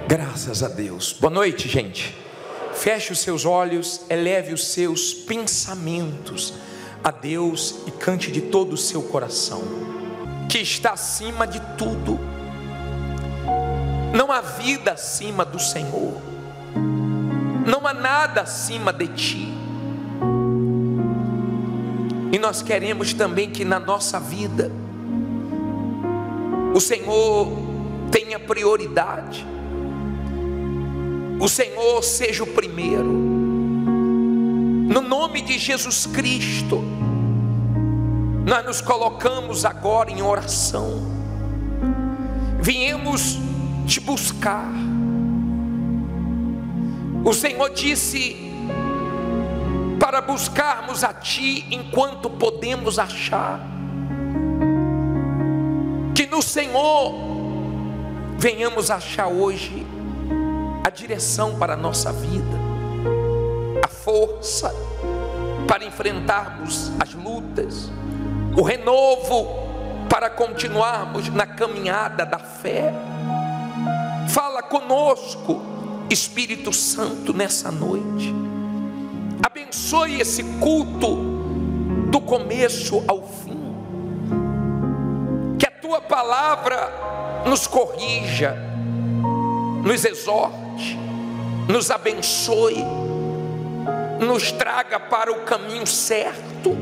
Graças a Deus. Boa noite, gente. Feche os seus olhos, eleve os seus pensamentos a Deus e cante de todo o seu coração, que está acima de tudo. Não há vida acima do Senhor, não há nada acima de ti. E nós queremos também que na nossa vida o Senhor tenha prioridade, o Senhor seja o primeiro. No nome de Jesus Cristo, nós nos colocamos agora em oração. Viemos te buscar. O Senhor disse para buscarmos a Ti enquanto podemos achar. Que no Senhor venhamos achar hoje a direção para a nossa vida, a força para enfrentarmos as lutas, o renovo para continuarmos na caminhada da fé. Fala conosco, Espírito Santo, nessa noite. Abençoe esse culto do começo ao fim. Que a Tua palavra nos corrija, nos exorte, nos abençoe, nos traga para o caminho certo.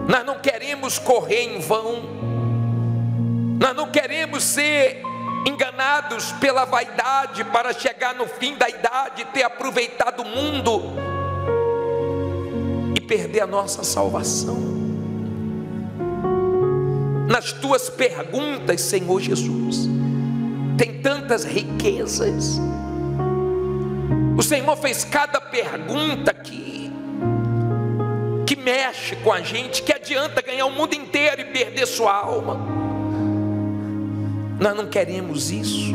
Nós não queremos correr em vão, nós não queremos ser enganados pela vaidade para chegar no fim da idade, ter aproveitado o mundo e perder a nossa salvação. Nas Tuas perguntas, Senhor Jesus, tem tantas riquezas. O Senhor fez cada pergunta que mexe com a gente, que adianta ganhar o mundo inteiro e perder sua alma. Nós não queremos isso.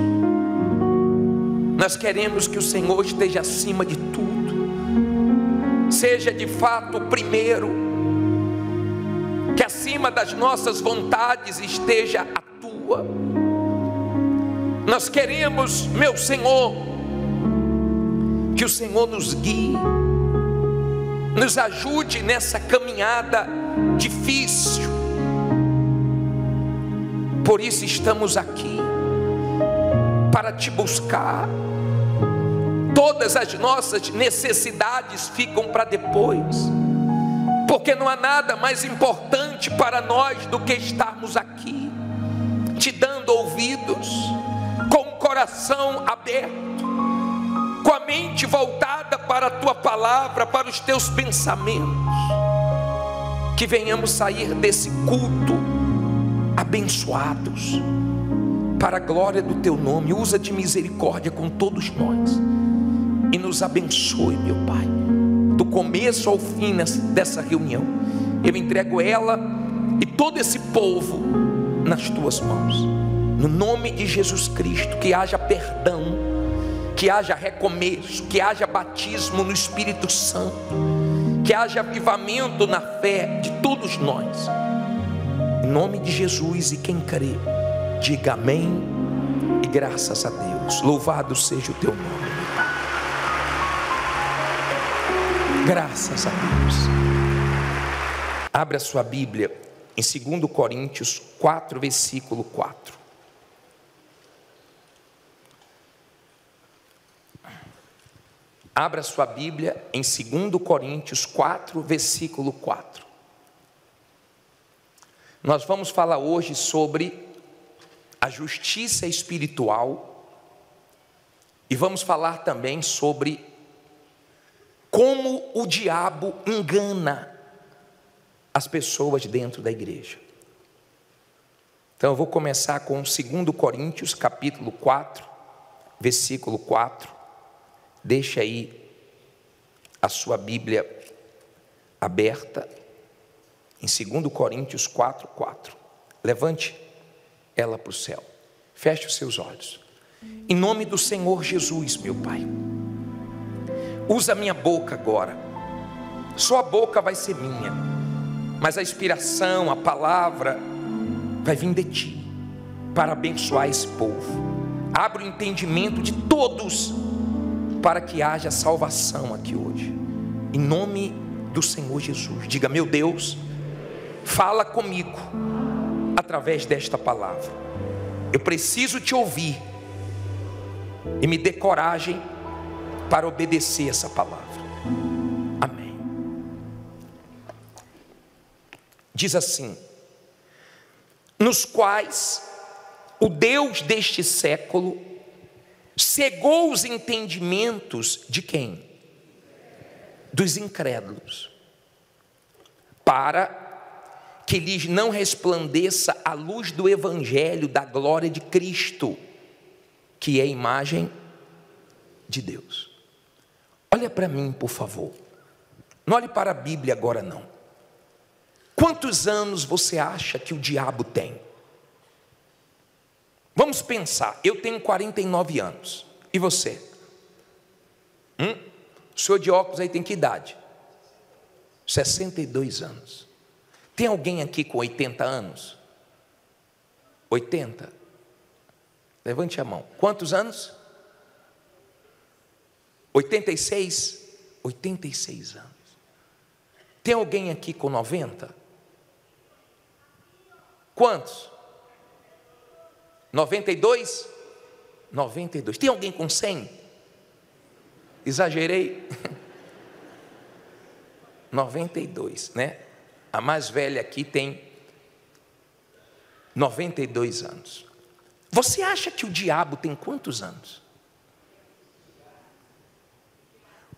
Nós queremos que o Senhor esteja acima de tudo, seja de fato o primeiro, que acima das nossas vontades esteja a Tua. Nós queremos, meu Senhor, que o Senhor nos guie, nos ajude nessa caminhada difícil. Por isso estamos aqui, para Te buscar. Todas as nossas necessidades ficam para depois, porque não há nada mais importante para nós do que estarmos aqui, Te dando ouvidos, com o coração aberto, com a mente voltada para a Tua palavra, para os Teus pensamentos. Que venhamos sair desse culto abençoados, para a glória do Teu nome. Usa de misericórdia com todos nós e nos abençoe, meu Pai, do começo ao fim dessa reunião. Eu entrego ela e todo esse povo nas Tuas mãos, no nome de Jesus Cristo. Que haja perdão, que haja recomeço, que haja batismo no Espírito Santo, que haja avivamento na fé de todos nós, em nome de Jesus. E quem crê, diga amém e graças a Deus. Louvado seja o Teu nome, meu Pai. Graças a Deus. Abra sua Bíblia em 2 Coríntios 4, versículo 4. Abra sua Bíblia em 2 Coríntios 4, versículo 4. Nós vamos falar hoje sobre a justiça espiritual e vamos falar também sobre como o diabo engana as pessoas dentro da igreja. Então eu vou começar com 2 Coríntios capítulo 4, versículo 4. Deixa aí a sua Bíblia aberta em 2 Coríntios 4, 4. Levante ela para o céu. Feche os seus olhos. Em nome do Senhor Jesus, meu Pai, usa a minha boca agora. Só a boca vai ser minha, mas a inspiração, a palavra vai vir de Ti, para abençoar esse povo. Abre o entendimento de todos para que haja salvação aqui hoje, em nome do Senhor Jesus. Diga: meu Deus, fala comigo através desta palavra. Eu preciso te ouvir e me dê coragem para obedecer essa palavra. Amém. Diz assim: nos quais o Deus deste século cegou os entendimentos de quem? Dos incrédulos, para que lhes não resplandeça a luz do evangelho da glória de Cristo, que é a imagem de Deus. Olha para mim, por favor. Não olhe para a Bíblia agora, não. Quantos anos você acha que o diabo tem? Vamos pensar. Eu tenho 49 anos. E você? O senhor de óculos aí tem que idade? 62 anos. Tem alguém aqui com 80 anos? 80? Levante a mão. Quantos anos? 86? 86 anos. Tem alguém aqui com 90? Quantos? 92? 92. Tem alguém com 100? Exagerei? 92, né? A mais velha aqui tem 92 anos. Você acha que o diabo tem quantos anos?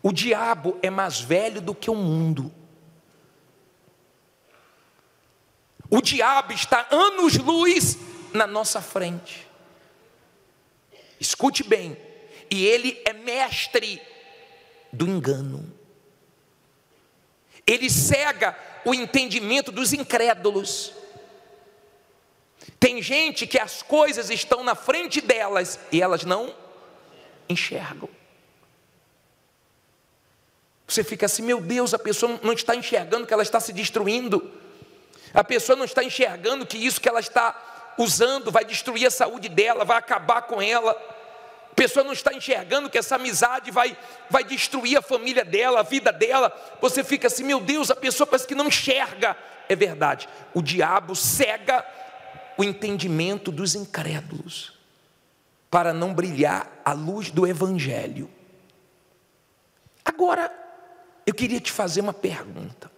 O diabo é mais velho do que o mundo. O diabo está anos-luz na nossa frente. Escute bem. E ele é mestre do engano. Ele cega o entendimento dos incrédulos. Tem gente que as coisas estão na frente delas e elas não enxergam. Você fica assim: meu Deus, a pessoa não está enxergando que ela está se destruindo. A pessoa não está enxergando que isso que ela está usando vai destruir a saúde dela, vai acabar com ela. A pessoa não está enxergando que essa amizade vai destruir a família dela, a vida dela. Você fica assim: meu Deus, a pessoa parece que não enxerga. É verdade, o diabo cega o entendimento dos incrédulos, para não brilhar a luz do evangelho. Agora, eu queria te fazer uma pergunta.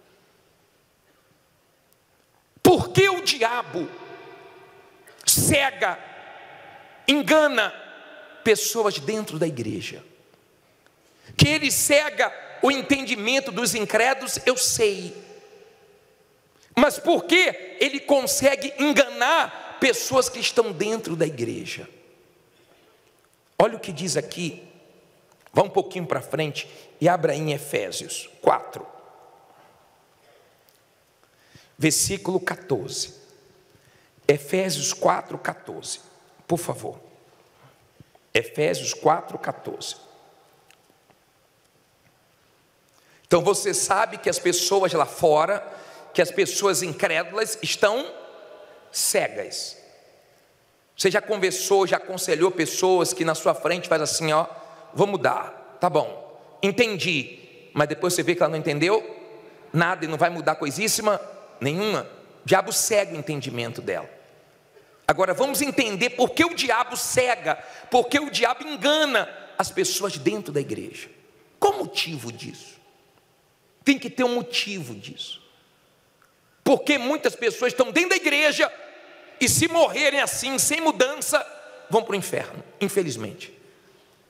Por que o diabo cega, engana pessoas dentro da igreja? Que ele cega o entendimento dos incrédulos, eu sei. Mas por que ele consegue enganar pessoas que estão dentro da igreja? Olha o que diz aqui. Vá um pouquinho para frente e abra em Efésios 4, versículo 14. Efésios 4, 14. Por favor. Efésios 4, 14. Então você sabe que as pessoas lá fora, que as pessoas incrédulas estão cegas. Você já conversou, já aconselhou pessoas que na sua frente faz assim: ó, vou mudar, tá bom, entendi. Mas depois você vê que ela não entendeu nada e não vai mudar coisíssima nenhuma. O diabo cega o entendimento dela. Agora vamos entender por que o diabo cega, por que o diabo engana as pessoas dentro da igreja. Qual o motivo disso? Tem que ter um motivo disso. Porque muitas pessoas estão dentro da igreja e, se morrerem assim, sem mudança, vão para o inferno, infelizmente.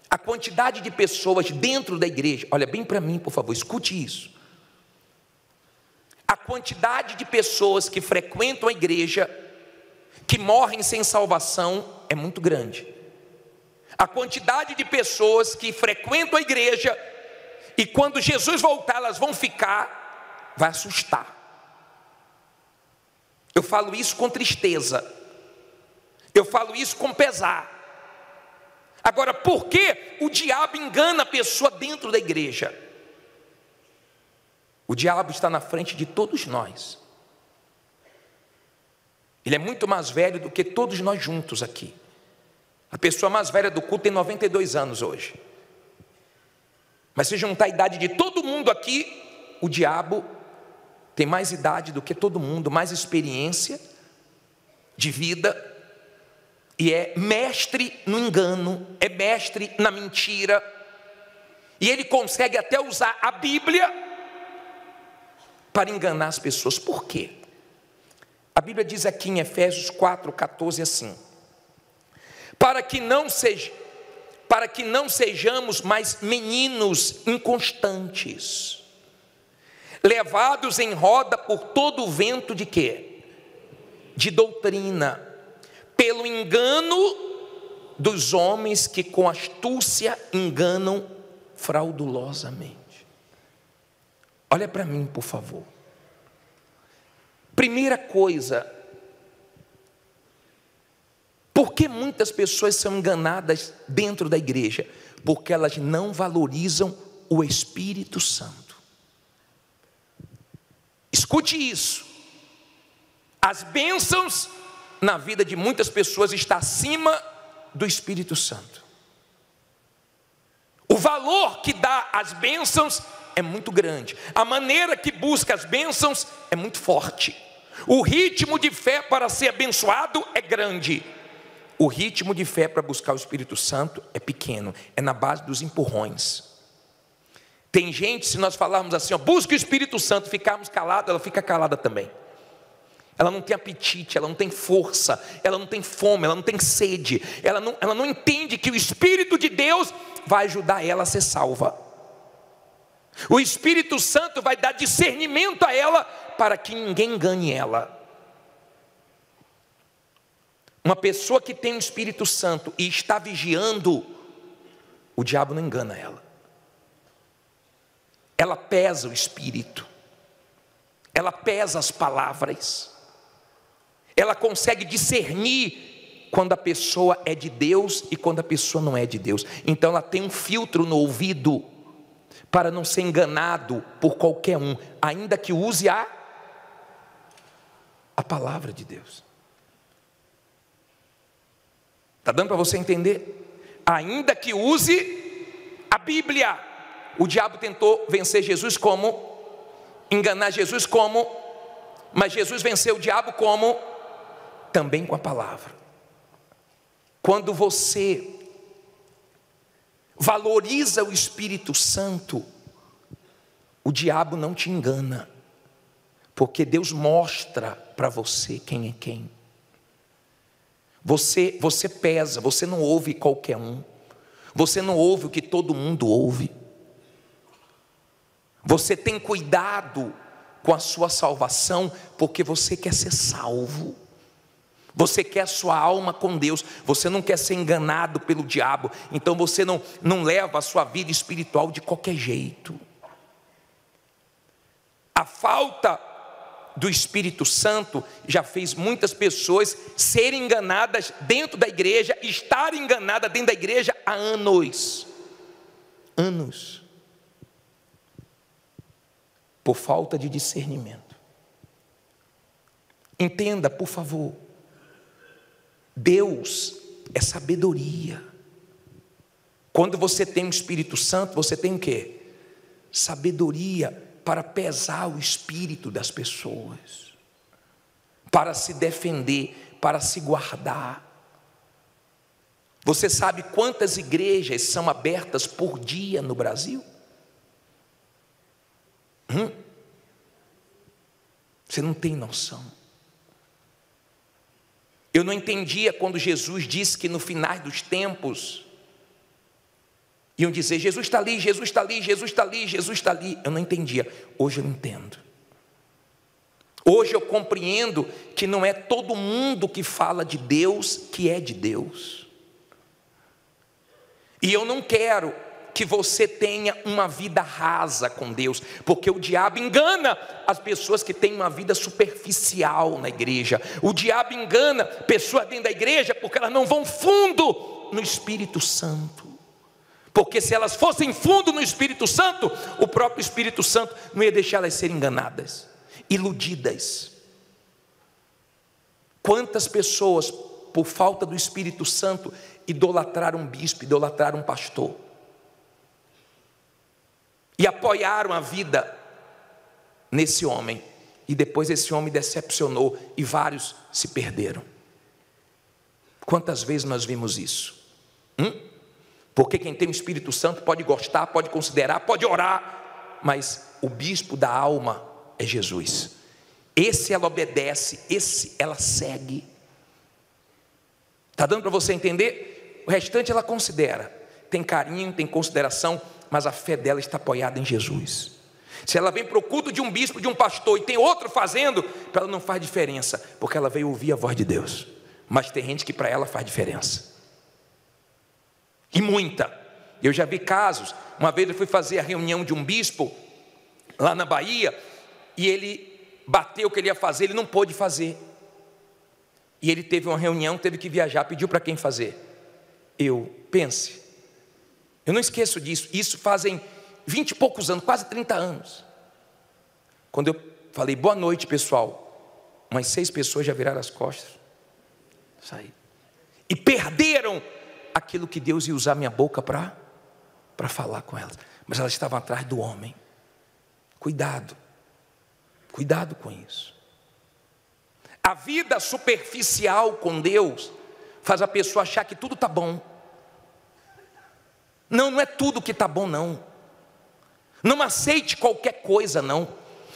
A quantidade de pessoas dentro da igreja, olha bem para mim, por favor, escute isso. A quantidade de pessoas que frequentam a igreja, que morrem sem salvação, é muito grande. A quantidade de pessoas que frequentam a igreja e quando Jesus voltar elas vão ficar, vai assustar. Eu falo isso com tristeza, eu falo isso com pesar. Agora, por que o diabo engana a pessoa dentro da igreja? O diabo está na frente de todos nós. Ele é muito mais velho do que todos nós juntos aqui. A pessoa mais velha do culto tem 92 anos hoje. Mas se juntar a idade de todo mundo aqui, o diabo tem mais idade do que todo mundo, mais experiência de vida, e é mestre no engano, é mestre na mentira, e ele consegue até usar a Bíblia para enganar as pessoas. Por quê? A Bíblia diz aqui em Efésios 4,14 assim: para que não sejamos mais meninos inconstantes, levados em roda por todo o vento de quê? De doutrina, pelo engano dos homens que com astúcia enganam fraudulosamente. Olha para mim, por favor. Primeira coisa, por que muitas pessoas são enganadas dentro da igreja? Porque elas não valorizam o Espírito Santo. Escute isso. As bênçãos na vida de muitas pessoas está acima do Espírito Santo. O valor que dá às bênçãos é muito grande. A maneira que busca as bênçãos é muito forte. O ritmo de fé para ser abençoado é grande. O ritmo de fé para buscar o Espírito Santo é pequeno. É na base dos empurrões. Tem gente, se nós falarmos assim, busca o Espírito Santo, ficarmos calados, ela fica calada também. Ela não tem apetite, ela não tem força, ela não tem fome, ela não tem sede, ela não entende que o Espírito de Deus vai ajudar ela a ser salva. O Espírito Santo vai dar discernimento a ela para que ninguém engane ela. Uma pessoa que tem o Espírito Santo e está vigiando, o diabo não engana ela. Ela pesa o Espírito, ela pesa as palavras, ela consegue discernir quando a pessoa é de Deus e quando a pessoa não é de Deus. Então ela tem um filtro no ouvido para não ser enganado por qualquer um, ainda que use a palavra de Deus. Está dando para você entender? Ainda que use a Bíblia. O diabo tentou vencer Jesus como? Enganar Jesus como? Mas Jesus venceu o diabo como? Também com a palavra. Quando você valoriza o Espírito Santo, o diabo não te engana, porque Deus mostra para você quem é quem. Você pesa, você não ouve qualquer um, você não ouve o que todo mundo ouve. Você tem cuidado com a sua salvação, porque você quer ser salvo. Você quer a sua alma com Deus. Você não quer ser enganado pelo diabo. Então você não leva a sua vida espiritual de qualquer jeito. A falta do Espírito Santo já fez muitas pessoas serem enganadas dentro da igreja, estarem enganadas dentro da igreja há anos. Anos. Por falta de discernimento. Entenda, por favor. Deus é sabedoria. Quando você tem o Espírito Santo, você tem o quê? Sabedoria para pesar o espírito das pessoas, para se defender, para se guardar. Você sabe quantas igrejas são abertas por dia no Brasil? Você não tem noção. Eu não entendia quando Jesus disse que no final dos tempos iam dizer: Jesus está ali, Jesus está ali, Jesus está ali, Jesus está ali. Eu não entendia. Hoje eu entendo. Hoje eu compreendo que não é todo mundo que fala de Deus que é de Deus. E eu não quero que você tenha uma vida rasa com Deus, porque o diabo engana as pessoas que têm uma vida superficial na igreja. O diabo engana pessoas dentro da igreja porque elas não vão fundo no Espírito Santo. Porque se elas fossem fundo no Espírito Santo, o próprio Espírito Santo não ia deixar elas serem enganadas, iludidas. Quantas pessoas, por falta do Espírito Santo, idolatraram um bispo, idolatraram um pastor. E apoiaram a vida nesse homem. E depois esse homem decepcionou e vários se perderam. Quantas vezes nós vimos isso? Porque quem tem o Espírito Santo pode gostar, pode considerar, pode orar, mas o bispo da alma é Jesus. Esse ela obedece, esse ela segue. Está dando para você entender? O restante ela considera, tem carinho, tem consideração, mas a fé dela está apoiada em Jesus. Se ela vem para o culto de um bispo, de um pastor, e tem outro fazendo, para ela não faz diferença, porque ela veio ouvir a voz de Deus. Mas tem gente que para ela faz diferença, e muita. Eu já vi casos. Uma vez eu fui fazer a reunião de um bispo lá na Bahia, e ele bateu o que ele ia fazer, ele não pôde fazer. E ele teve uma reunião, teve que viajar, pediu para quem fazer? Pense, eu não esqueço disso. Isso fazem 20 e poucos anos, quase 30 anos. Quando eu falei, boa noite pessoal, umas 6 pessoas já viraram as costas, saíram, e perderam aquilo que Deus ia usar minha boca para falar com elas. Mas elas estavam atrás do homem. Cuidado com isso. A vida superficial com Deus faz a pessoa achar que tudo está bom. Não é tudo que está bom, não. Não aceite qualquer coisa, não.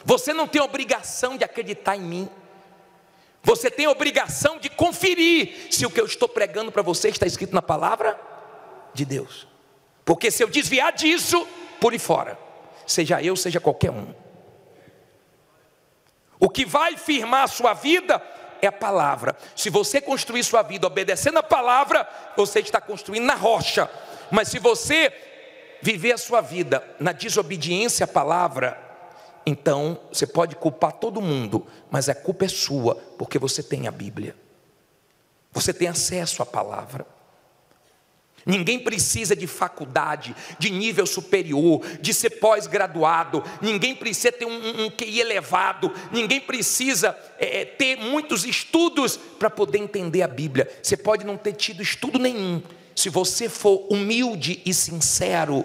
Você não tem obrigação de acreditar em mim. Você tem obrigação de conferir se o que eu estou pregando para você está escrito na palavra de Deus. Porque se eu desviar disso, pule fora, seja eu, seja qualquer um. O que vai firmar a sua vida é a palavra. Se você construir sua vida obedecendo a palavra, você está construindo na rocha. Mas se você viver a sua vida na desobediência à palavra, então você pode culpar todo mundo, mas a culpa é sua, porque você tem a Bíblia, você tem acesso à palavra. Ninguém precisa de faculdade, de nível superior, de ser pós-graduado. Ninguém precisa ter um QI elevado. Ninguém precisa ter muitos estudos para poder entender a Bíblia. Você pode não ter tido estudo nenhum. Se você for humilde e sincero,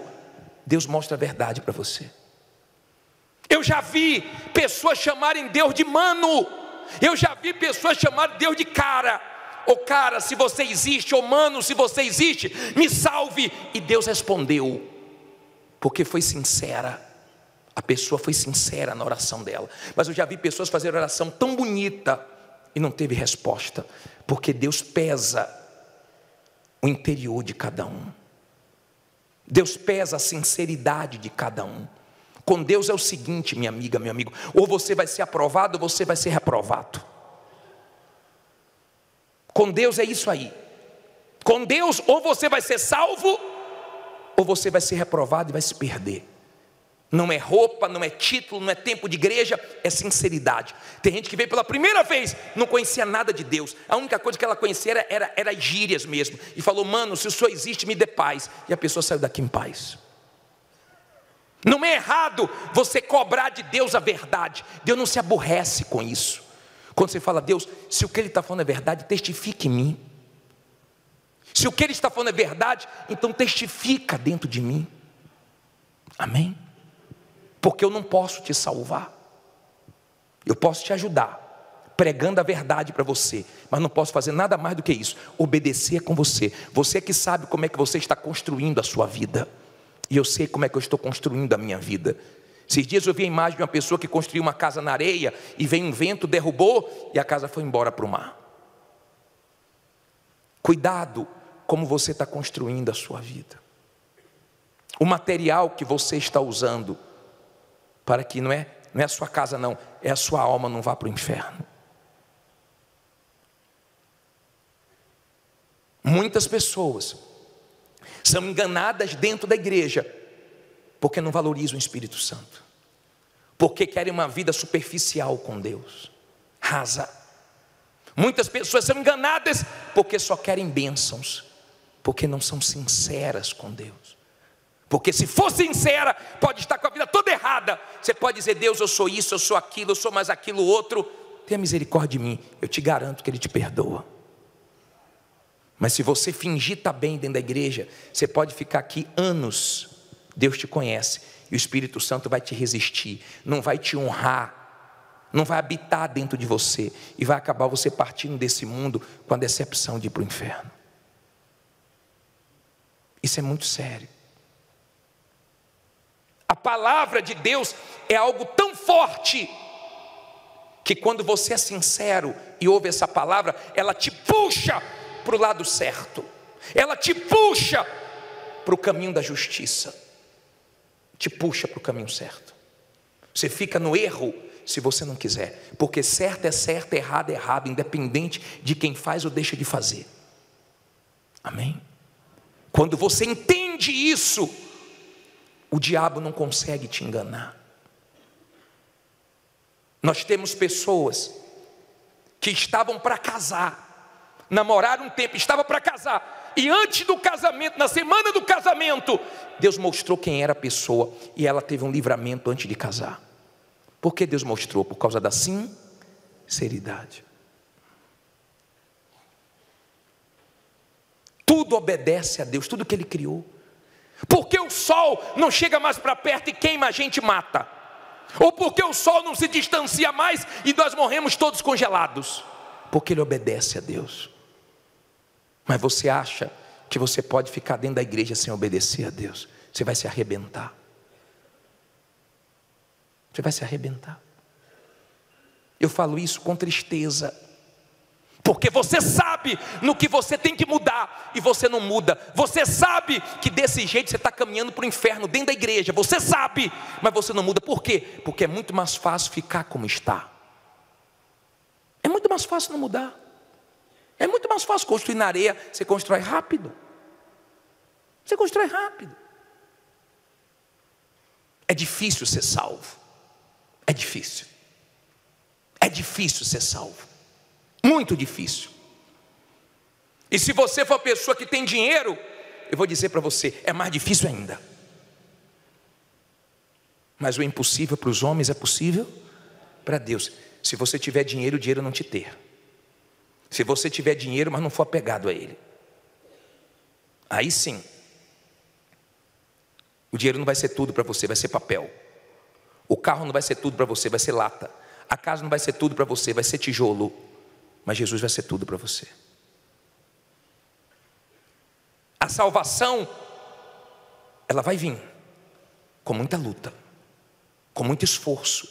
Deus mostra a verdade para você. Eu já vi pessoas chamarem Deus de mano. Eu já vi pessoas chamarem Deus de cara. Ô cara, se você existe, ô mano, se você existe, me salve. E Deus respondeu, porque foi sincera. A pessoa foi sincera na oração dela. Mas eu já vi pessoas fazer oração tão bonita e não teve resposta, porque Deus pesa o interior de cada um. Deus pesa a sinceridade de cada um. Com Deus é o seguinte, minha amiga, meu amigo: ou você vai ser aprovado, ou você vai ser reprovado. Com Deus é isso aí. Com Deus, ou você vai ser salvo, ou você vai ser reprovado e vai se perder. Não é roupa, não é título, não é tempo de igreja, é sinceridade. Tem gente que veio pela primeira vez, não conhecia nada de Deus. A única coisa que ela conhecia era gírias mesmo. E falou: mano, se o Senhor existe, me dê paz. E a pessoa saiu daqui em paz. Não é errado você cobrar de Deus a verdade. Deus não se aborrece com isso. Quando você fala: Deus, se o que Ele está falando é verdade, testifique em mim. Se o que Ele está falando é verdade, então testifica dentro de mim. Amém? Porque eu não posso te salvar. Eu posso te ajudar, pregando a verdade para você, mas não posso fazer nada mais do que isso. Obedecer com você. Você que sabe como é que você está construindo a sua vida. E eu sei como é que eu estou construindo a minha vida. Esses dias eu vi a imagem de uma pessoa que construiu uma casa na areia, e veio um vento, derrubou, e a casa foi embora para o mar. Cuidado como você está construindo a sua vida. O material que você está usando, para que não é a sua casa não, é a sua alma, não vá para o inferno. Muitas pessoas são enganadas dentro da igreja, porque não valorizam o Espírito Santo, porque querem uma vida superficial com Deus, rasa. Muitas pessoas são enganadas porque só querem bênçãos, porque não são sinceras com Deus. Porque se for sincera, pode estar com a vida toda errada. Você pode dizer: Deus, eu sou isso, eu sou aquilo, eu sou mais aquilo outro. Tenha misericórdia de mim, eu te garanto que Ele te perdoa. Mas se você fingir estar bem dentro da igreja, você pode ficar aqui anos. Deus te conhece e o Espírito Santo vai te resistir, não vai te honrar, não vai habitar dentro de você, e vai acabar você partindo desse mundo com a decepção de ir para o inferno. Isso é muito sério. A palavra de Deus é algo tão forte que quando você é sincero e ouve essa palavra, ela te puxa para o lado certo, ela te puxa para o caminho da justiça, te puxa para o caminho certo. Você fica no erro se você não quiser, porque certo é certo, errado é errado, independente de quem faz ou deixa de fazer. Amém? Quando você entende isso, o diabo não consegue te enganar. Nós temos pessoas que estavam para casar, namoraram um tempo, estava para casar, e antes do casamento, na semana do casamento, Deus mostrou quem era a pessoa, e ela teve um livramento antes de casar. Por que Deus mostrou? Por causa da sinceridade. Tudo obedece a Deus, tudo que Ele criou. Porque o sol não chega mais para perto e queima, a gente mata. Ou porque o sol não se distancia mais e nós morremos todos congelados. Porque Ele obedece a Deus. Mas você acha que você pode ficar dentro da igreja sem obedecer a Deus? Você vai se arrebentar. Você vai se arrebentar. Eu falo isso com tristeza, porque você sabe no que você tem que mudar e você não muda. Você sabe que desse jeito você está caminhando para o inferno dentro da igreja. Você sabe, mas você não muda. Por quê? Porque é muito mais fácil ficar como está. É muito mais fácil não mudar. É muito mais fácil construir na areia. Você constrói rápido. Você constrói rápido. É difícil ser salvo. É difícil. É difícil ser salvo. Muito difícil. E se você for a pessoa que tem dinheiro, eu vou dizer para você, é mais difícil ainda. Mas o impossível para os homens é possível para Deus. Se você tiver dinheiro, o dinheiro não te ter. Se você tiver dinheiro, mas não for apegado a ele, aí sim, o dinheiro não vai ser tudo para você, vai ser papel. O carro não vai ser tudo para você, vai ser lata. A casa não vai ser tudo para você, vai ser tijolo. Mas Jesus vai ser tudo para você. A salvação, ela vai vir com muita luta, com muito esforço.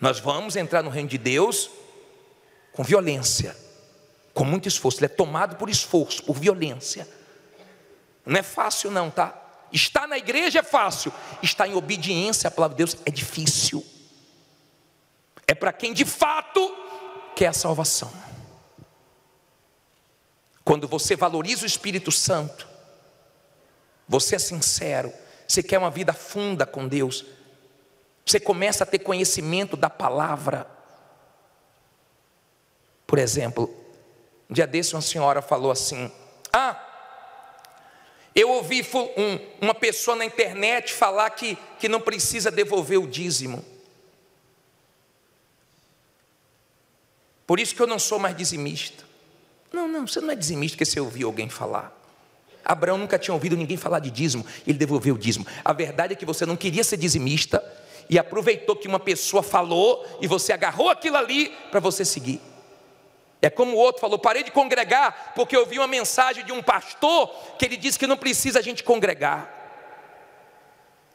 Nós vamos entrar no reino de Deus com violência, com muito esforço. Ele é tomado por esforço, por violência. Não é fácil não, tá? Estar na igreja é fácil, estar em obediência à palavra de Deus é difícil. É para quem de fato quer a salvação. Quando você valoriza o Espírito Santo, você é sincero, você quer uma vida funda com Deus, você começa a ter conhecimento da palavra. Por exemplo, um dia desse uma senhora falou assim: eu ouvi uma pessoa na internet falar que não precisa devolver o dízimo. Por isso que eu não sou mais dizimista. Não, você não é dizimista porque você ouviu alguém falar. Abraão nunca tinha ouvido ninguém falar de dízimo, ele devolveu o dízimo. A verdade é que você não queria ser dizimista e aproveitou que uma pessoa falou e você agarrou aquilo ali para você seguir. É como o outro falou: parei de congregar porque eu ouvi uma mensagem de um pastor que ele disse que não precisa a gente congregar.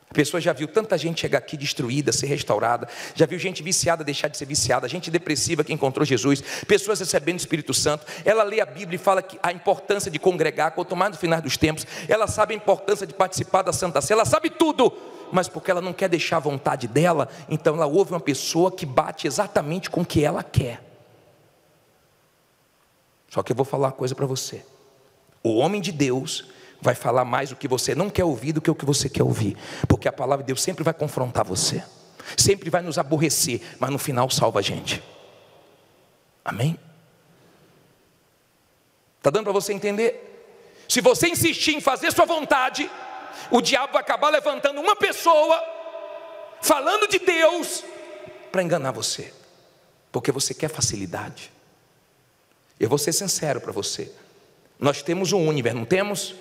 A pessoa já viu tanta gente chegar aqui destruída, ser restaurada, já viu gente viciada deixar de ser viciada, gente depressiva que encontrou Jesus, pessoas recebendo o Espírito Santo. Ela lê a Bíblia e fala que a importância de congregar, quanto mais no final dos tempos. Ela sabe a importância de participar da Santa Ceia, ela sabe tudo, mas porque ela não quer deixar a vontade dela, então ela ouve uma pessoa que bate exatamente com o que ela quer. Só que eu vou falar uma coisa para você: o homem de Deus vai falar mais o que você não quer ouvir do que o que você quer ouvir, porque a palavra de Deus sempre vai confrontar você, sempre vai nos aborrecer, mas no final salva a gente. Amém? Está dando para você entender? Se você insistir em fazer sua vontade, o diabo vai acabar levantando uma pessoa falando de Deus para enganar você, porque você quer facilidade. Eu vou ser sincero para você: Nós temos o Univer, não temos?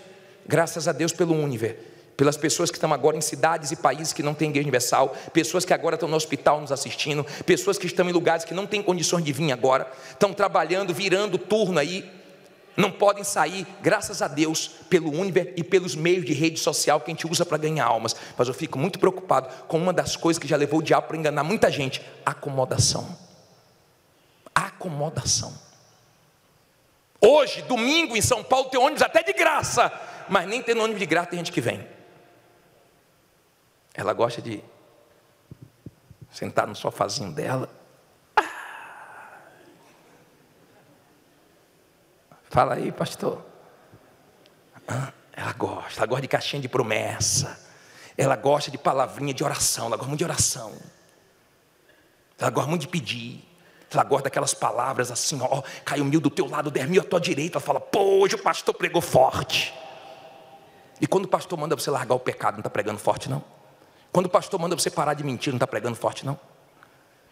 Graças a Deus pelo Univer, pelas pessoas que estão agora em cidades e países que não têm igreja universal, pessoas que agora estão no hospital nos assistindo, pessoas que estão em lugares que não têm condições de vir agora, estão trabalhando, virando turno aí, não podem sair, graças a Deus, pelo Univer e pelos meios de rede social que a gente usa para ganhar almas. Mas eu fico muito preocupado com uma das coisas que já levou o diabo para enganar muita gente: acomodação. Acomodação. Hoje, domingo, em São Paulo, tem ônibus até de graça, mas nem tendo ônibus de graça tem gente que vem. Ela gosta de sentar no sofazinho dela. Fala aí, pastor. Ela gosta de caixinha de promessa. Ela gosta de palavrinha de oração. Ela gosta muito de oração. Ela gosta muito de pedir. Ela gosta daquelas palavras assim, ó, caiu 1.000 do teu lado, 10.000 à tua direita. Ela fala, pô, hoje o pastor pregou forte. E quando o pastor manda você largar o pecado, não está pregando forte não? Quando o pastor manda você parar de mentir, não está pregando forte não?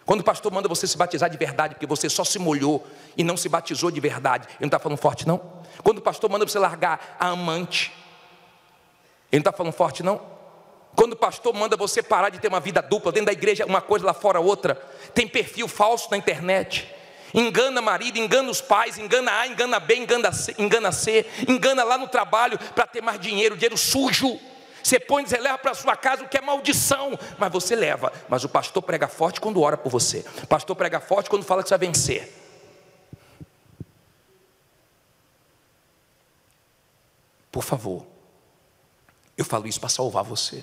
Quando o pastor manda você se batizar de verdade, porque você só se molhou e não se batizou de verdade, ele não está falando forte não? Quando o pastor manda você largar a amante, ele não está falando forte não? Quando o pastor manda você parar de ter uma vida dupla, dentro da igreja uma coisa, lá fora outra, tem perfil falso na internet, engana marido, engana os pais, engana A, engana B, engana C, engana lá no trabalho para ter mais dinheiro sujo. Você põe, você leva para a sua casa o que é maldição, mas você leva. Mas o pastor prega forte quando ora por você. O pastor prega forte quando fala que você vai vencer. Por favor, eu falo isso para salvar você.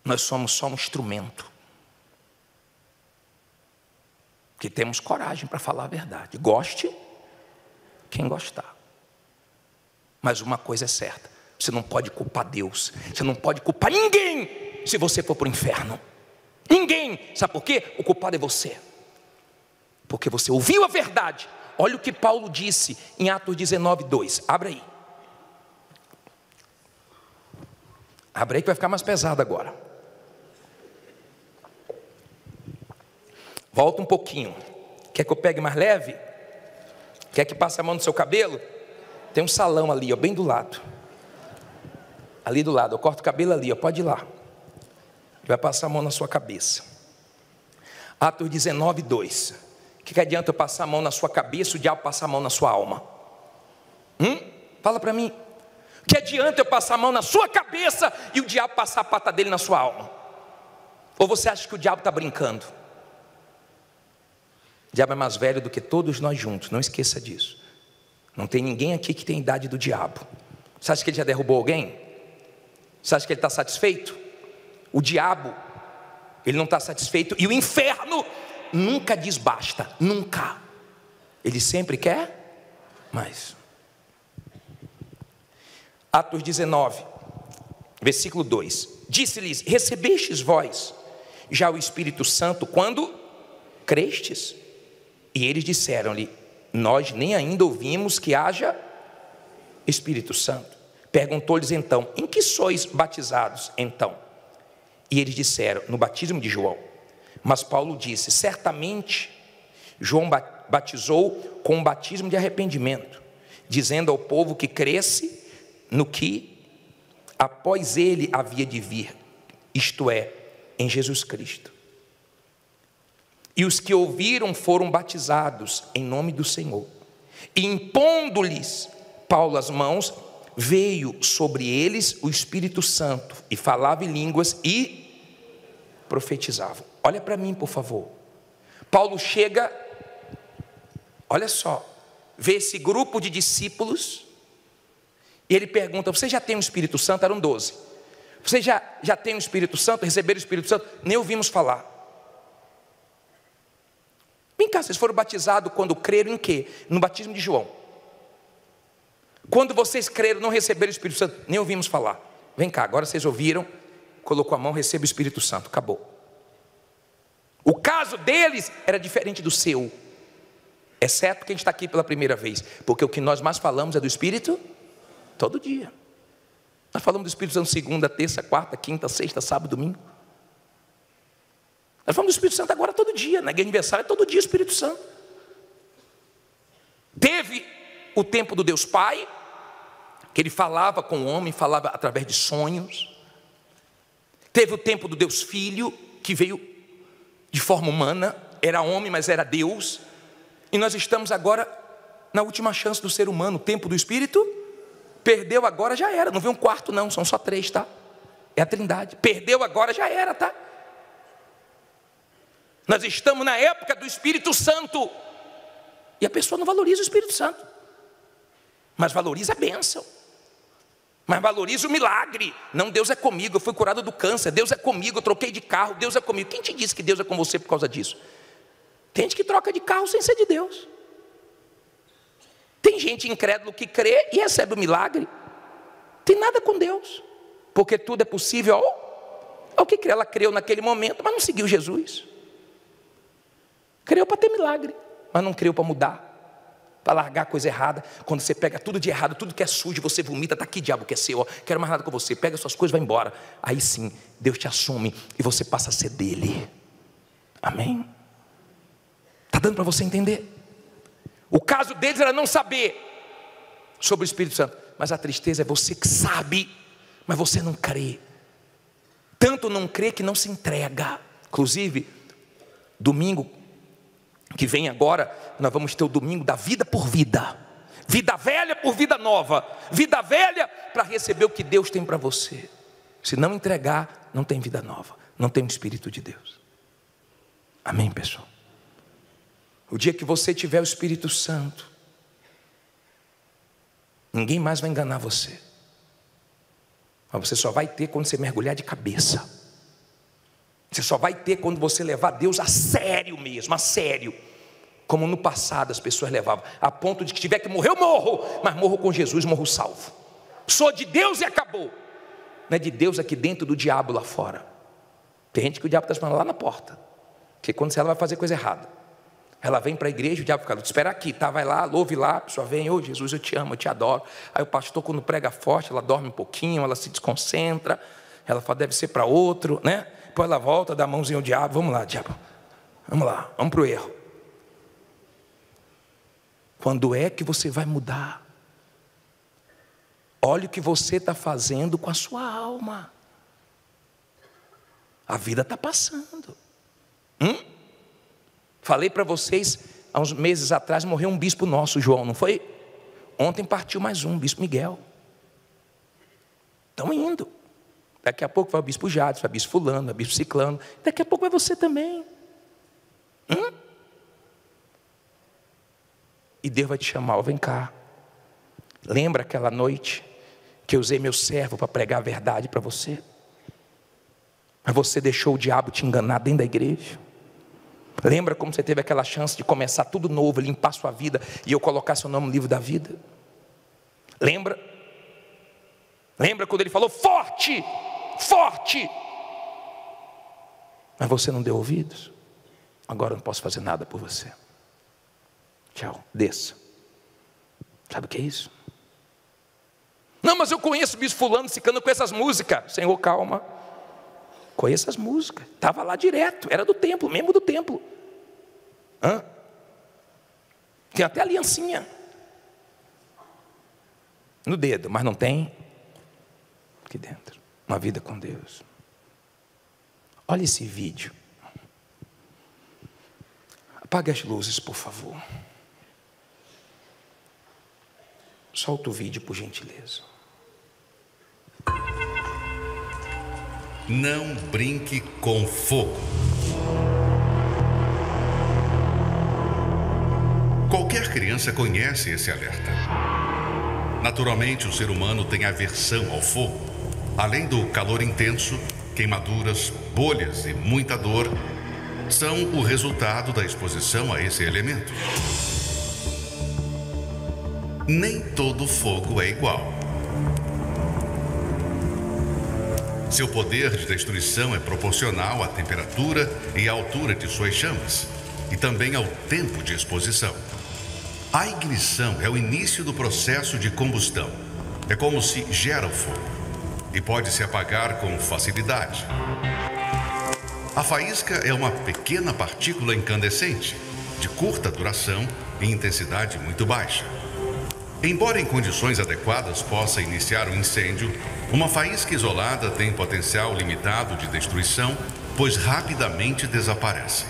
Nós somos só um instrumento, que temos coragem para falar a verdade. Goste quem gostar. Mas uma coisa é certa: você não pode culpar Deus, você não pode culpar ninguém se você for para o inferno. Ninguém. Sabe por quê? O culpado é você, porque você ouviu a verdade. Olha o que Paulo disse em Atos 19:2. Abra aí. Abre aí que vai ficar mais pesado agora. Volta um pouquinho. Quer que eu pegue mais leve? Quer que passe a mão no seu cabelo? Tem um salão ali, ó, bem do lado. Ali do lado, eu corto o cabelo ali, ó, pode ir lá. Vai passar a mão na sua cabeça. Atos 19:2. O que adianta eu passar a mão na sua cabeça, o diabo passar a mão na sua alma? Fala para mim. O que adianta eu passar a mão na sua cabeça e o diabo passar a pata dele na sua alma? Ou você acha que o diabo está brincando? O diabo é mais velho do que todos nós juntos, não esqueça disso. Não tem ninguém aqui que tem a idade do diabo. Você acha que ele já derrubou alguém? Você acha que ele está satisfeito? O diabo, ele não está satisfeito. E o inferno nunca diz basta, nunca. Ele sempre quer mais. Atos 19, versículo 2. Disse-lhes: recebestes vós já o Espírito Santo quando crestes? E eles disseram-lhe: nós nem ainda ouvimos que haja Espírito Santo. Perguntou-lhes então: em que sois batizados então? E eles disseram: no batismo de João. Mas Paulo disse: certamente João batizou com um batismo de arrependimento, dizendo ao povo que cresce no que após ele havia de vir, isto é, em Jesus Cristo. E os que ouviram foram batizados em nome do Senhor. E impondo-lhes Paulo as mãos, veio sobre eles o Espírito Santo, e falava em línguas e profetizavam. Olha para mim, por favor. Paulo chega, olha só, vê esse grupo de discípulos, e ele pergunta: você já tem o Espírito Santo? Eram 12. Você já tem o Espírito Santo? Receberam o Espírito Santo? Nem ouvimos falar. Vem cá, vocês foram batizados quando creram em quê? No batismo de João. Quando vocês creram, não receberam o Espírito Santo? Nem ouvimos falar. Vem cá, agora vocês ouviram, colocou a mão, recebe o Espírito Santo, acabou. O caso deles era diferente do seu, exceto quem está aqui pela primeira vez, porque o que nós mais falamos é do Espírito todo dia. Nós falamos do Espírito Santo segunda, terça, quarta, quinta, sexta, sábado, domingo. Nós falamos do Espírito Santo agora todo dia. Na igreja universal é todo dia o Espírito Santo. Teve o tempo do Deus Pai, que ele falava com o homem, falava através de sonhos. Teve o tempo do Deus Filho, que veio de forma humana, era homem, mas era Deus. E nós estamos agora na última chance do ser humano, o tempo do Espírito. Perdeu agora, já era. Não vem um quarto não, são só 3, tá? É a Trindade. Perdeu agora, já era, tá? Nós estamos na época do Espírito Santo. E a pessoa não valoriza o Espírito Santo, mas valoriza a bênção, mas valoriza o milagre. Não, Deus é comigo, eu fui curado do câncer, Deus é comigo, eu troquei de carro, Deus é comigo. Quem te disse que Deus é com você por causa disso? Tem gente que troca de carro sem ser de Deus. Tem gente incrédulo que crê e recebe o milagre. Tem nada com Deus, porque tudo é possível ao que crê. Ela creu naquele momento, mas não seguiu Jesus. Creu para ter milagre, mas não creu para mudar, para largar a coisa errada. Quando você pega tudo de errado, tudo que é sujo, você vomita, tá aqui diabo que é seu, ó, quero mais nada com você, pega suas coisas e vai embora. Aí sim, Deus te assume e você passa a ser dele. Amém? Está dando para você entender? O caso deles era não saber sobre o Espírito Santo, mas a tristeza é você que sabe, mas você não crê. Tanto não crê que não se entrega. Inclusive, domingo que vem agora, nós vamos ter o domingo da vida por vida. Vida velha por vida nova. Vida velha para receber o que Deus tem para você. Se não entregar, não tem vida nova, não tem o Espírito de Deus. Amém, pessoal? O dia que você tiver o Espírito Santo, ninguém mais vai enganar você. Mas você só vai ter quando você mergulhar de cabeça. Você só vai ter quando você levar Deus a sério mesmo, a sério. Como no passado as pessoas levavam, a ponto de que tiver que morrer, eu morro, mas morro com Jesus, morro salvo. Sou de Deus e acabou. Não é de Deus aqui dentro, do diabo lá fora. Tem gente que o diabo está esperando lá na porta, porque quando ela vai fazer coisa errada, ela vem para a igreja, o diabo fica, espera aqui, tá? Vai lá, louve lá, a pessoa vem, ô Jesus, eu te amo, eu te adoro. Aí o pastor, quando prega forte, ela dorme um pouquinho, ela se desconcentra, ela fala, deve ser para outro, né? Depois ela volta, dá a mãozinha ao diabo, vamos lá, diabo, vamos lá, vamos para o erro. Quando é que você vai mudar? Olha o que você está fazendo com a sua alma. A vida está passando. Falei para vocês, há uns meses atrás, morreu um bispo nosso, João, não foi? Ontem partiu mais um, bispo Miguel. Estão indo. Daqui a pouco vai o bispo Jades, vai o bispo fulano, vai o bispo ciclano. Daqui a pouco vai você também. E Deus vai te chamar, vem cá. Lembra aquela noite que eu usei meu servo para pregar a verdade para você? Mas você deixou o diabo te enganar dentro da igreja? Lembra como você teve aquela chance de começar tudo novo, limpar sua vida, e eu colocar seu nome no livro da vida? Lembra? Lembra quando ele falou, forte, forte? Mas você não deu ouvidos? Agora eu não posso fazer nada por você. Tchau, desça. Sabe o que é isso? Não, mas eu conheço o bispo fulano, ciclano, com essas músicas. Senhor, calma. Conheço as músicas. Estava lá direto, era do templo, membro do templo. Tem até aliancinha no dedo, mas não tem aqui dentro uma vida com Deus. Olha esse vídeo. Apague as luzes, por favor. Solta o vídeo, por gentileza. Não brinque com fogo. Qualquer criança conhece esse alerta. Naturalmente, o ser humano tem aversão ao fogo. Além do calor intenso, queimaduras, bolhas e muita dor são o resultado da exposição a esse elemento. Nem todo fogo é igual. Seu poder de destruição é proporcional à temperatura e à altura de suas chamas, e também ao tempo de exposição. A ignição é o início do processo de combustão. É como se gera o fogo, e pode se apagar com facilidade. A faísca é uma pequena partícula incandescente, de curta duração e intensidade muito baixa. Embora em condições adequadas possa iniciar um incêndio, uma faísca isolada tem potencial limitado de destruição, pois rapidamente desaparece.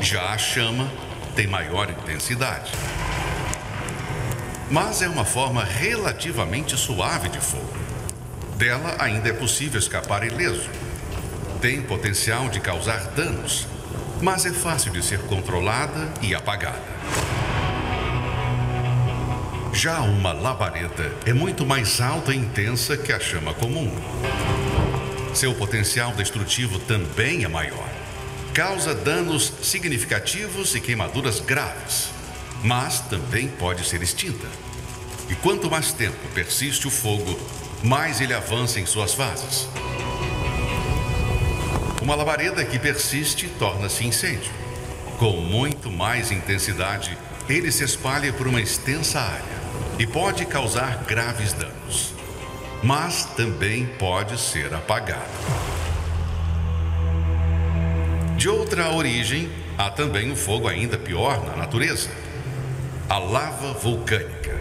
Já a chama tem maior intensidade, mas é uma forma relativamente suave de fogo. Dela ainda é possível escapar ileso. Tem potencial de causar danos, mas é fácil de ser controlada e apagada. Já uma labareda é muito mais alta e intensa que a chama comum. Seu potencial destrutivo também é maior. Causa danos significativos e queimaduras graves, mas também pode ser extinta. E quanto mais tempo persiste o fogo, mais ele avança em suas fases. Uma labareda que persiste torna-se incêndio. Com muito mais intensidade, ele se espalha por uma extensa área e pode causar graves danos, mas também pode ser apagado. De outra origem, há também um fogo ainda pior na natureza: a lava vulcânica.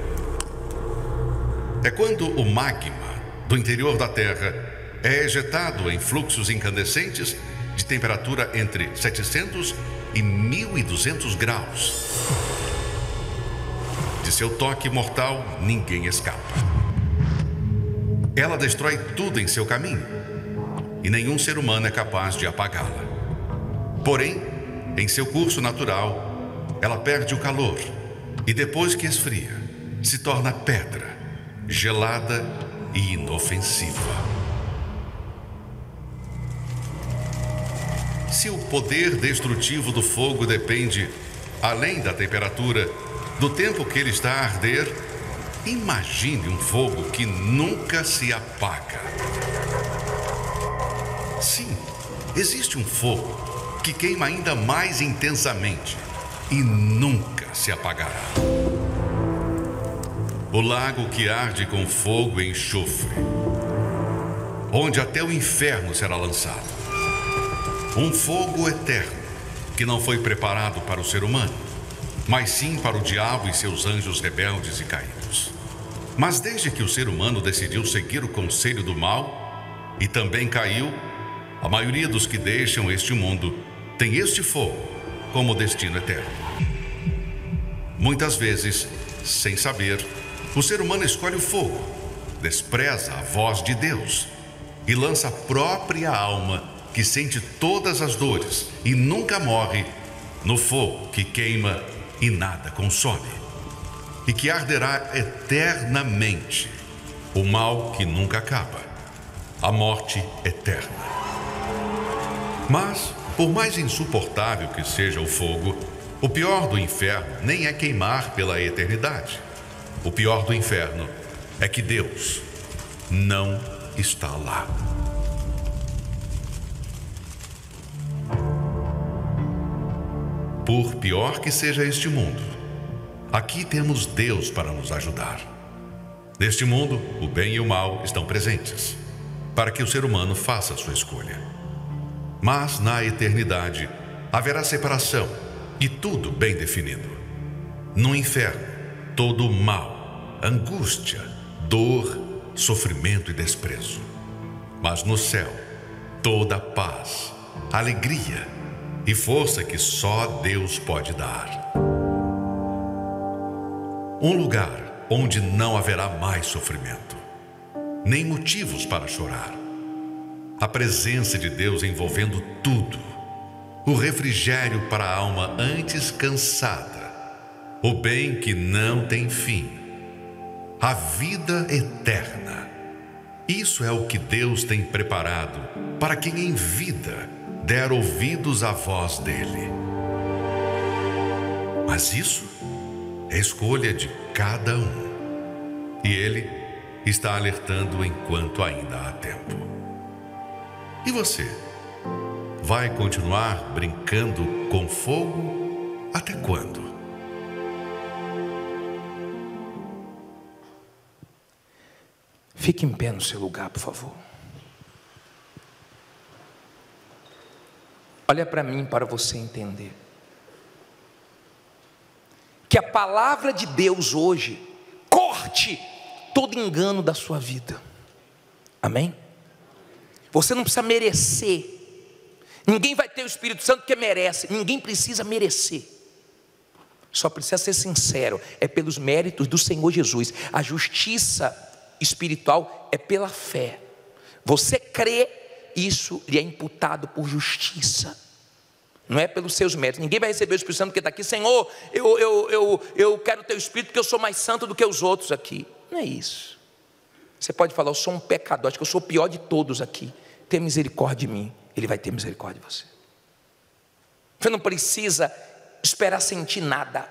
É quando o magma do interior da Terra é ejetado em fluxos incandescentes de temperatura entre 700 e 1200 graus. De seu toque mortal, ninguém escapa. Ela destrói tudo em seu caminho e nenhum ser humano é capaz de apagá-la. Porém, em seu curso natural, ela perde o calor e depois que esfria, se torna pedra, gelada e inofensiva. Se o poder destrutivo do fogo depende, além da temperatura, do tempo que ele está a arder, imagine um fogo que nunca se apaga. Sim, existe um fogo que queima ainda mais intensamente e nunca se apagará. O lago que arde com fogo e enxofre, onde até o inferno será lançado. Um fogo eterno que não foi preparado para o ser humano, mas sim para o diabo e seus anjos rebeldes e caídos. Mas desde que o ser humano decidiu seguir o conselho do mal e também caiu, a maioria dos que deixam este mundo tem este fogo como destino eterno. Muitas vezes, sem saber, o ser humano escolhe o fogo, despreza a voz de Deus e lança a própria alma, que sente todas as dores e nunca morre, no fogo que queima e nada consome, e que arderá eternamente, o mal que nunca acaba, a morte eterna. Mas, por mais insuportável que seja o fogo, o pior do inferno nem é queimar pela eternidade. O pior do inferno é que Deus não está lá. Por pior que seja este mundo, aqui temos Deus para nos ajudar. Neste mundo, o bem e o mal estão presentes, para que o ser humano faça a sua escolha. Mas na eternidade haverá separação e tudo bem definido. No inferno, todo o mal, angústia, dor, sofrimento e desprezo. Mas no céu, toda paz, alegria e força que só Deus pode dar. Um lugar onde não haverá mais sofrimento, nem motivos para chorar. A presença de Deus envolvendo tudo, o refrigério para a alma antes cansada, o bem que não tem fim, a vida eterna. Isso é o que Deus tem preparado para quem em vida der ouvidos à voz dele. Mas isso é escolha de cada um, e ele está alertando enquanto ainda há tempo. E você? Vai continuar brincando com fogo até quando? Fique em pé no seu lugar, por favor. Olha para mim para você entender que a palavra de Deus hoje corte todo engano da sua vida. Amém? Você não precisa merecer. Ninguém vai ter o Espírito Santo que merece. Ninguém precisa merecer. Só precisa ser sincero. É pelos méritos do Senhor Jesus. A justiça espiritual é pela fé. Você crê, isso lhe é imputado por justiça. Não é pelos seus méritos. Ninguém vai receber o Espírito Santo porque está aqui. Senhor, eu quero ter o Espírito porque eu sou mais santo do que os outros aqui. Não é isso. Você pode falar, eu sou um pecador, acho que eu sou o pior de todos aqui. Tenha misericórdia de mim. Ele vai ter misericórdia de você. Você não precisa esperar sentir nada.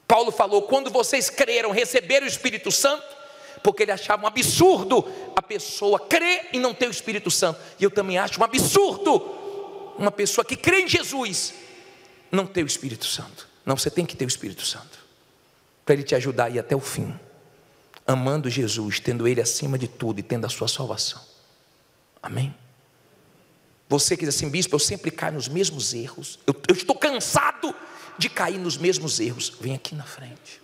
Paulo falou, quando vocês creram, receberam o Espírito Santo, porque ele achava um absurdo a pessoa crer e não ter o Espírito Santo. E eu também acho um absurdo uma pessoa que crê em Jesus não ter o Espírito Santo. Não, você tem que ter o Espírito Santo para ele te ajudar a ir até o fim, amando Jesus, tendo ele acima de tudo e tendo a sua salvação. Amém? Você que diz assim, bispo, eu sempre caio nos mesmos erros, eu estou cansado de cair nos mesmos erros. Vem aqui na frente.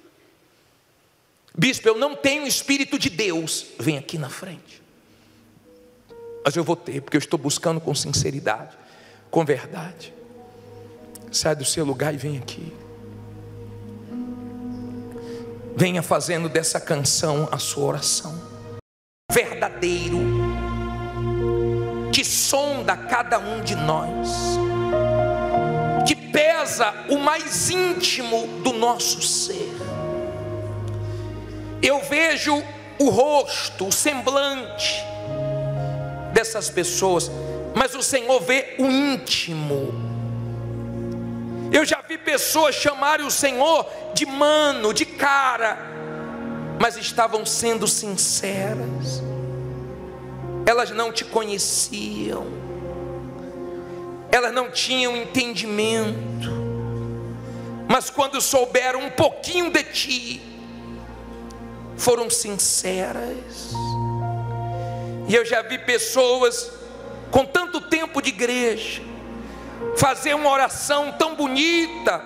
Bispo, eu não tenho o Espírito de Deus. Vem aqui na frente. Mas eu vou ter, porque eu estou buscando com sinceridade, com verdade. Sai do seu lugar e vem aqui. Venha fazendo dessa canção a sua oração. Verdadeiro, que sonda cada um de nós, que pesa o mais íntimo do nosso ser. Eu vejo o rosto, o semblante dessas pessoas, mas o Senhor vê o íntimo. Eu já vi pessoas chamarem o Senhor de mano, de cara, mas estavam sendo sinceras. Elas não te conheciam, elas não tinham entendimento, mas quando souberam um pouquinho de ti, foram sinceras. E eu já vi pessoas com tanto tempo de igreja fazer uma oração tão bonita,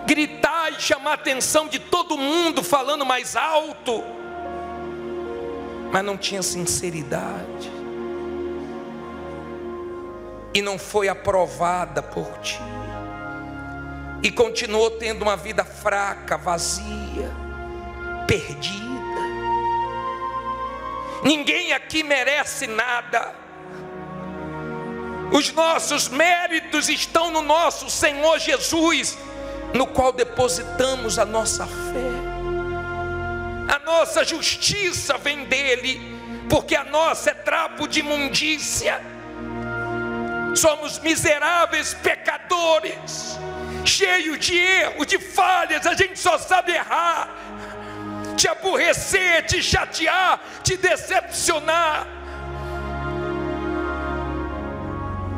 gritar e chamar a atenção de todo mundo falando mais alto, mas não tinha sinceridade e não foi aprovada por ti, e continuou tendo uma vida fraca, vazia, perdida. Ninguém aqui merece nada. Os nossos méritos estão no nosso Senhor Jesus, no qual depositamos a nossa fé. A nossa justiça vem dele, porque a nossa é trapo de imundícia. Somos miseráveis pecadores, cheios de erros, de falhas. A gente só sabe errar, te aborrecer, te chatear, te decepcionar.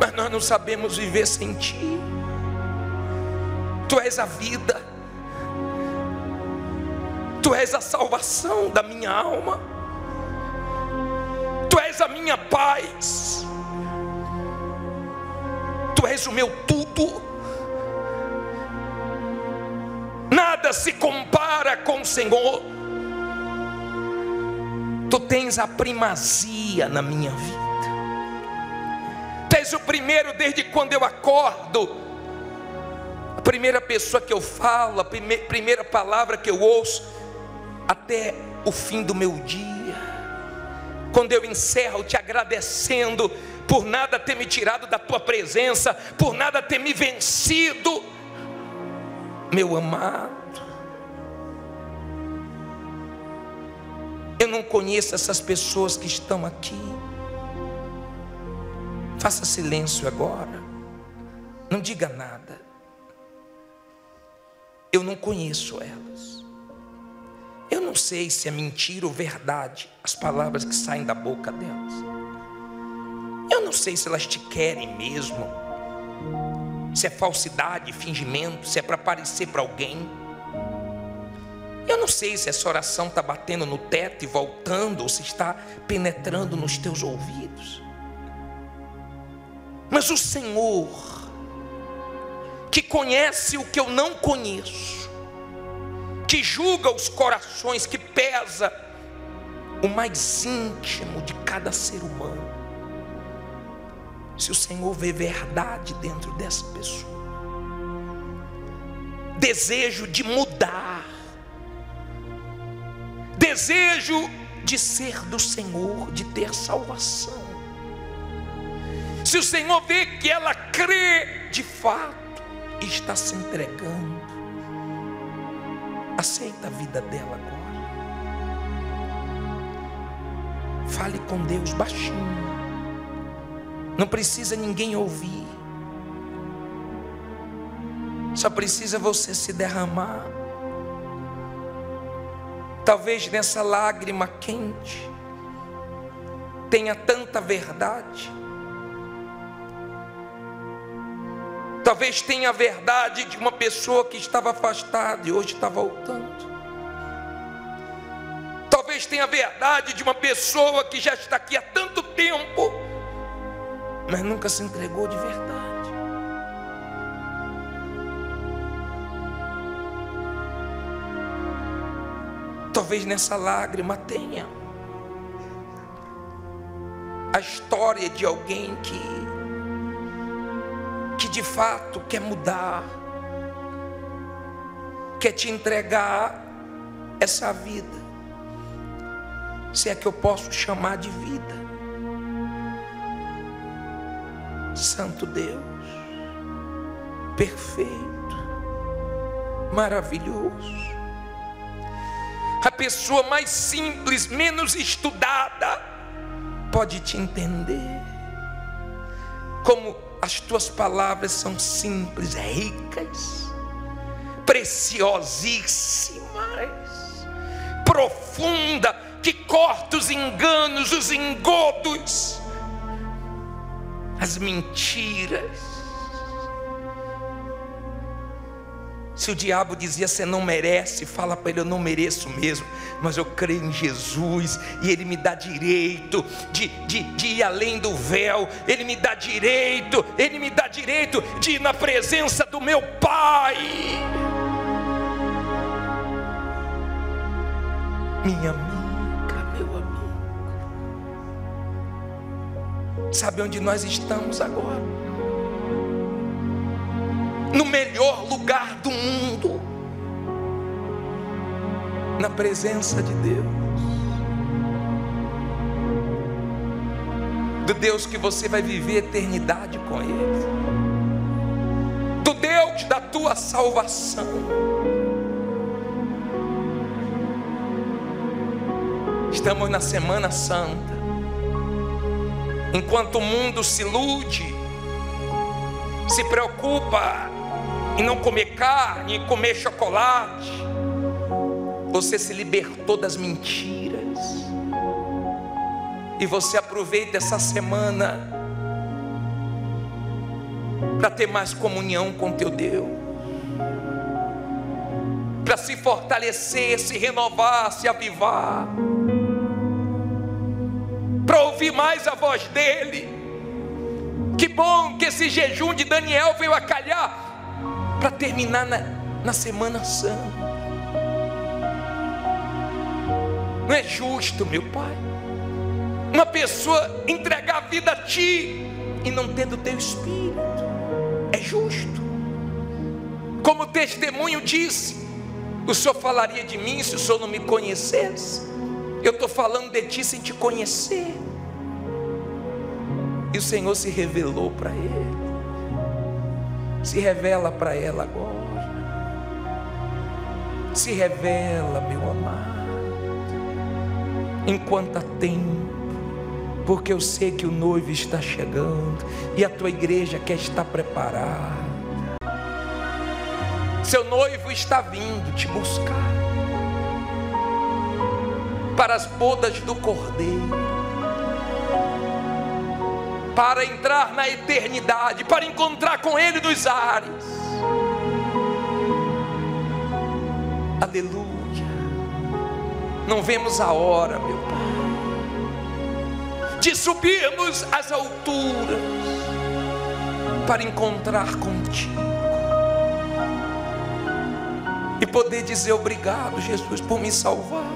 Mas nós não sabemos viver sem ti. Tu és a vida, tu és a salvação da minha alma, tu és a minha paz, tu és o meu tudo. Nada se compara com o Senhor. Tu tens a primazia na minha vida. Tu és o primeiro desde quando eu acordo, a primeira pessoa que eu falo, a primeira palavra que eu ouço, até o fim do meu dia. Quando eu encerro te agradecendo por nada ter me tirado da tua presença, por nada ter me vencido, meu amado. Eu não conheço essas pessoas que estão aqui. Faça silêncio agora, não diga nada. Eu não conheço elas. Eu não sei se é mentira ou verdade as palavras que saem da boca delas. Eu não sei se elas te querem mesmo, se é falsidade, fingimento, se é para parecer para alguém. Eu não sei se essa oração está batendo no teto e voltando, ou se está penetrando nos teus ouvidos. Mas o Senhor, que conhece o que eu não conheço, que julga os corações, que pesa o mais íntimo de cada ser humano. Se o Senhor vê verdade dentro dessa pessoa, desejo de mudar, desejo de ser do Senhor, de ter salvação, se o Senhor vê que ela crê de fato e está se entregando, aceita a vida dela agora. Fale com Deus baixinho, não precisa ninguém ouvir, só precisa você se derramar. Talvez nessa lágrima quente tenha tanta verdade. Talvez tenha a verdade de uma pessoa que estava afastada e hoje está voltando. Talvez tenha a verdade de uma pessoa que já está aqui há tanto tempo, mas nunca se entregou de verdade. Talvez nessa lágrima tenha a história de alguém que de fato quer mudar, quer te entregar essa vida, se é que eu posso chamar de vida. Santo Deus, perfeito, maravilhoso, a pessoa mais simples, menos estudada, pode te entender. Como as tuas palavras são simples, ricas, preciosíssimas, profunda, que corta os enganos, os engodos, as mentiras. Se o diabo dizia você não merece, fala para ele: eu não mereço mesmo, mas eu creio em Jesus e Ele me dá direito de ir além do véu. Ele me dá direito de ir na presença do meu Pai. Minha amiga, meu amigo, sabe onde nós estamos agora? No melhor lugar do mundo, na presença de Deus, do Deus que você vai viver a eternidade com Ele, do Deus da tua salvação. Estamos na Semana Santa. Enquanto o mundo se ilude, se preocupa em não comer carne, em comer chocolate, você se libertou das mentiras e você aproveita essa semana para ter mais comunhão com teu Deus, para se fortalecer, se renovar, se avivar, para ouvir mais a voz dele. Que bom que esse jejum de Daniel veio a calhar para terminar na Semana Santa. Não é justo, meu Pai, uma pessoa entregar a vida a Ti e não ter do Teu Espírito. É justo. Como o testemunho disse: o Senhor falaria de mim se o Senhor não me conhecesse. Eu estou falando de Ti sem Te conhecer. E o Senhor se revelou para ele. Se revela para ela agora. Se revela, meu amado, enquanto há tempo, porque eu sei que o noivo está chegando e a tua igreja quer estar preparada. Seu noivo está vindo te buscar para as bodas do Cordeiro, para entrar na eternidade, para encontrar com Ele nos ares. Aleluia. Não vemos a hora, meu Pai, de subirmos às alturas para encontrar contigo e poder dizer obrigado, Jesus, por me salvar,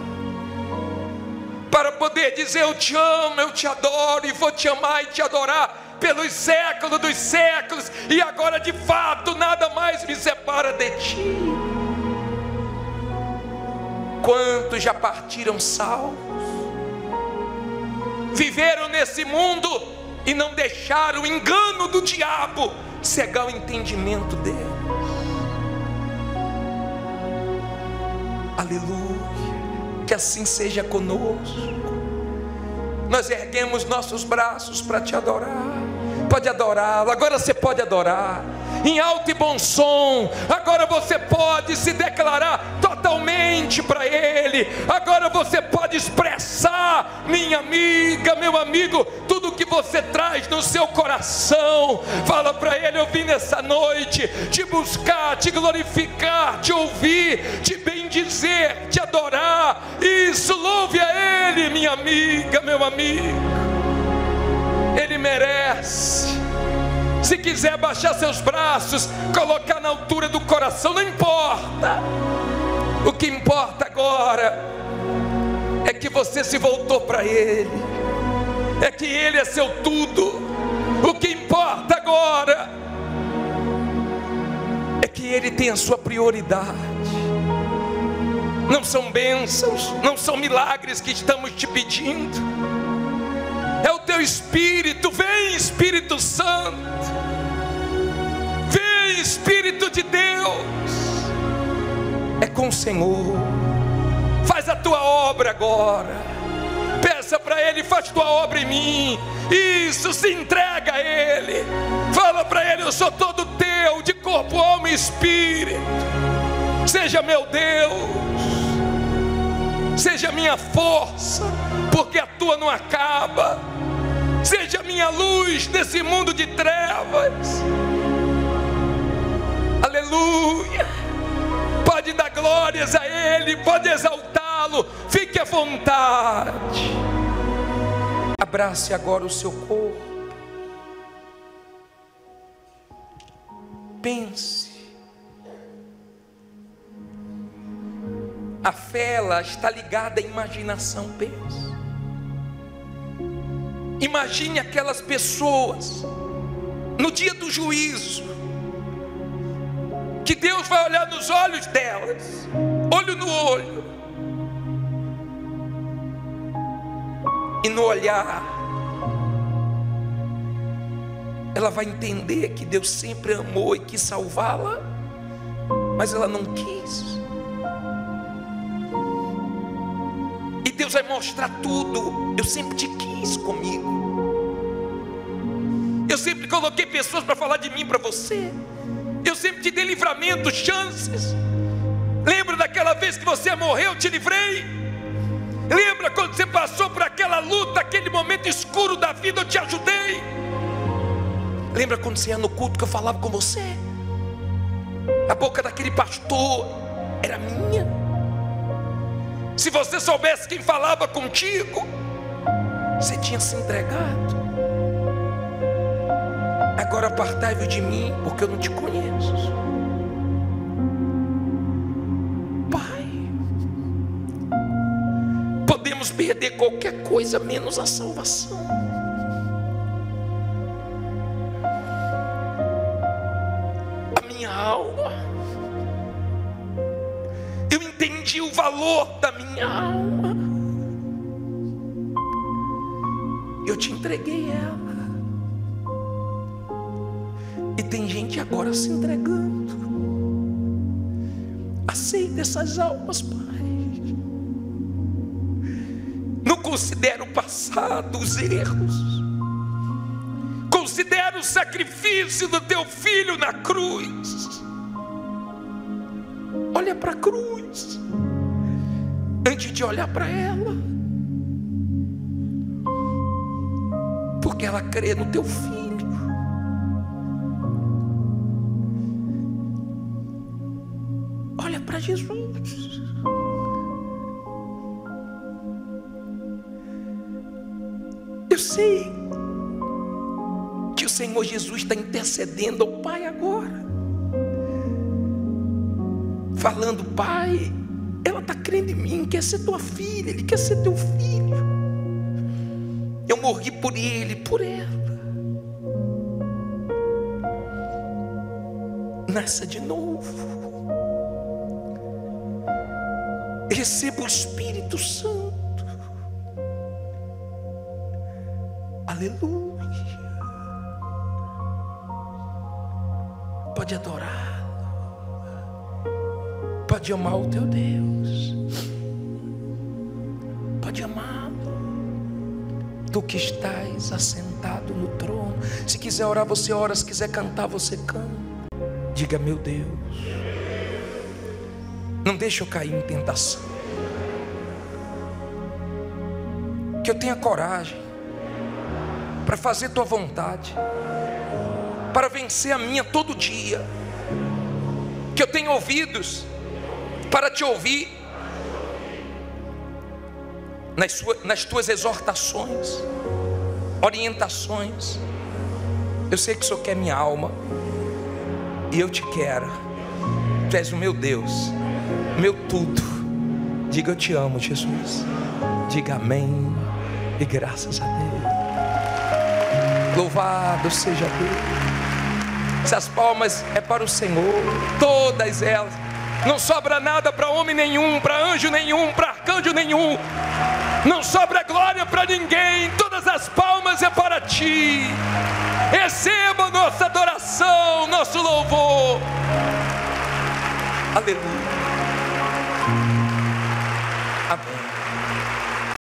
para poder dizer eu te amo, eu te adoro e vou te amar e te adorar pelos séculos dos séculos, e agora de fato nada mais me separa de ti. Quantos já partiram salvos, viveram nesse mundo e não deixaram o engano do diabo cegar o entendimento deles. Aleluia, que assim seja conosco. Nós erguemos nossos braços para te adorar. Pode adorá-lo, agora você pode adorar em alto e bom som. Agora você pode se declarar totalmente para Ele. Agora você pode expressar, minha amiga, meu amigo, tudo que você traz no seu coração. Fala para Ele: eu vim nessa noite te buscar, te glorificar, te ouvir, te bendizer, te adorar. Isso, louve a Ele, minha amiga, meu amigo. Ele merece. Se quiser baixar seus braços, colocar na altura do coração, não importa. O que importa agora é que você se voltou para Ele, é que Ele é seu tudo. O que importa agora é que Ele tem a sua prioridade. Não são bênçãos, não são milagres que estamos te pedindo. É o teu Espírito. Vem, Espírito Santo. Vem, Espírito de Deus. É com o Senhor. Faz a tua obra agora. Peça para Ele: faz tua obra em mim. Isso, se entrega a Ele. Fala para Ele: eu sou todo teu, de corpo, alma e espírito. Seja meu Deus, seja minha força, porque a tua não acaba. Seja minha luz nesse mundo de trevas. Aleluia. Pode dar glórias a Ele, pode exaltá-lo. Fique à vontade. Abrace agora o seu corpo. Pense. A fé, ela está ligada à imaginação. Pense. Imagine aquelas pessoas no dia do juízo, que Deus vai olhar nos olhos delas, olho no olho, e no olhar ela vai entender que Deus sempre amou e quis salvá-la, mas ela não quis. E Deus vai mostrar tudo: eu sempre te quis comigo, eu sempre coloquei pessoas para falar de mim para você, eu sempre te dei livramento, chances. Lembra daquela vez que você morreu, eu te livrei? Lembra quando você passou por aquela luta, aquele momento escuro da vida, eu te ajudei? Lembra quando você ia no culto que eu falava com você? A boca daquele pastor era minha. Se você soubesse quem falava contigo, você tinha se entregado. Agora apartai-vos de mim, porque eu não te conheço. Pai, podemos perder qualquer coisa menos a salvação. A minha alma, eu entendi o valor da minha alma, eu te entreguei ela. E tem gente agora se entregando. Aceita essas almas, Pai. Não considera o passado, os erros. Considera o sacrifício do teu filho na cruz. Olha para a cruz antes de olhar para ela, porque ela crê no teu filho. Olha para Jesus. Eu sei que o Senhor Jesus está intercedendo ao Pai agora. falando: pai, ela está crendo em mim, quer ser tua filha, ele quer ser teu filho. Eu morri por ele, por ela. Nasça de novo. Receba o Espírito Santo. Aleluia. Pode adorá-lo. Pode amar o teu Deus. Pode amá-lo. Tu que estás assentado no trono. Se quiser orar, você ora. Se quiser cantar, você canta. Diga: meu Deus, não deixe eu cair em tentação. Que eu tenha coragem para fazer tua vontade, para vencer a minha todo dia. Que eu tenha ouvidos para te ouvir nas tuas exortações, orientações. Eu sei que o Senhor quer minha alma, e eu te quero. Tu és o meu Deus, meu tudo. Diga: eu te amo, Jesus. Diga amém e graças a Deus. Louvado seja Deus. Essas palmas é para o Senhor, todas elas. Não sobra nada para homem nenhum, para anjo nenhum, para arcanjo nenhum. Não sobra glória para ninguém. Todas as palmas é para ti. Receba nossa adoração, nosso louvor. Aleluia.